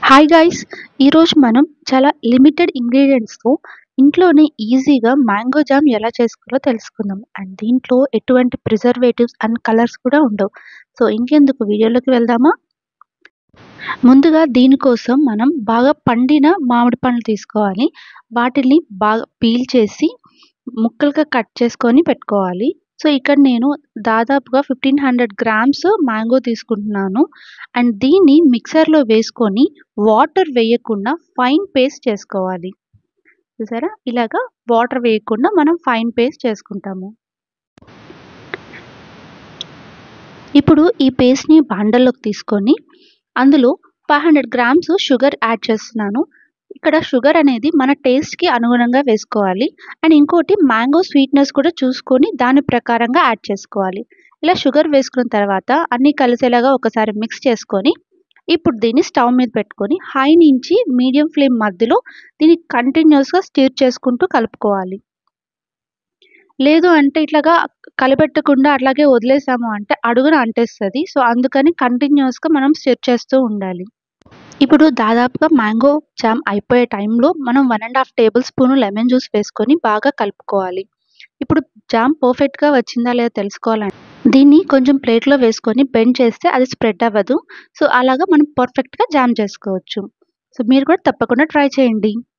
Hi guys! ఈరోజు మనం చాలా లిమిటెడ్ ఇంగ్రీడియెంట్స్‌తో ఇంట్లోనే ఈజీగా మ్యాంగో జామ్ ఎలా చేసుకోవాలో తెలుసుకుందాం. అండ్ దీంట్లో ఎటువంటి ప్రిజర్వేటివ్స్ అండ్ కలర్స్ కూడా ఉండవు. సో, ఇంకెందుకు వీడియోలోకి వెళ్దామా? ముందుగా దీనికోసం మనం బాగా పండిన మామిడి పండ్లు తీసుకోవాలి. వాటిల్ని బాగా పీల్ చేసి ముక్కలుగా కట్ చేసుకొని పెట్టుకోవాలి. సో, ఇక్కడ నేను దాదాపుగా 1500 గ్రామ్స్ మ్యాంగో తీసుకుంటున్నాను. అండ్ దీన్ని మిక్సర్‌లో వేసుకొని వాటర్ వేయకుండా ఫైన్ పేస్ట్ చేసుకోవాలి. చూసారా? ఇలాగా వాటర్ వేయకుండా మనం ఫైన్ పేస్ట్ చేసుకుంటాము. ఇప్పుడు ఈ పేస్ట్‌ని బాండల్లోకి తీసుకొని అందులో 500 గ్రామ్స్ షుగర్ యాడ్ చేస్తున్నాను. ఇక్కడ షుగర్ అనేది మన టేస్ట్‌కి అనుగుణంగా వేసుకోవాలి. అండ్ ఇంకోటి మ్యాంగో స్వీట్‌నెస్ కూడా చూసుకొని దాని ప్రకారంగా యాడ్ చేసుకోవాలి. ఇలా షుగర్ వేసుకున్న తర్వాత అన్నీ కలిసేలాగా ఒకసారి మిక్స్ చేసుకొని, ఇప్పుడు దీన్ని స్టవ్ మీద పెట్టుకొని హై నుంచి మీడియం ఫ్లేమ్ మధ్యలో దీన్ని కంటిన్యూయస్‌గా స్టిర్ చేసుకుంటూ కలుపుకోవాలి. లేదు అంటే ఇట్లాగా కలబెట్టకుండా అట్లాగే వదిలేసాము అంటే అడుగున అంటేస్తది. సో, అందుకని కంటిన్యూయస్‌గా మనం స్టిర్ చేస్తూ ఉండాలి. ఇప్పుడు దాదాపుగా మ్యాంగో జామ్ అయిపోయే టైంలో మనం 1 ½ టేబుల్ స్పూన్ లెమన్ జ్యూస్ వేసుకొని బాగా కలుపుకోవాలి. ఇప్పుడు జామ్ పర్ఫెక్ట్‌గా వచ్చిందా లేదా తెలుసుకోవాలంటే దీన్ని కొంచెం ప్లేట్‌లో వేసుకొని బెండ్ చేస్తే అది స్ప్రెడ్ అవ్వదు. సో, అలాగా మనం పర్ఫెక్ట్‌గా జామ్ చేసుకోవచ్చు. సో, మీరు కూడా తప్పకుండా ట్రై చేయండి.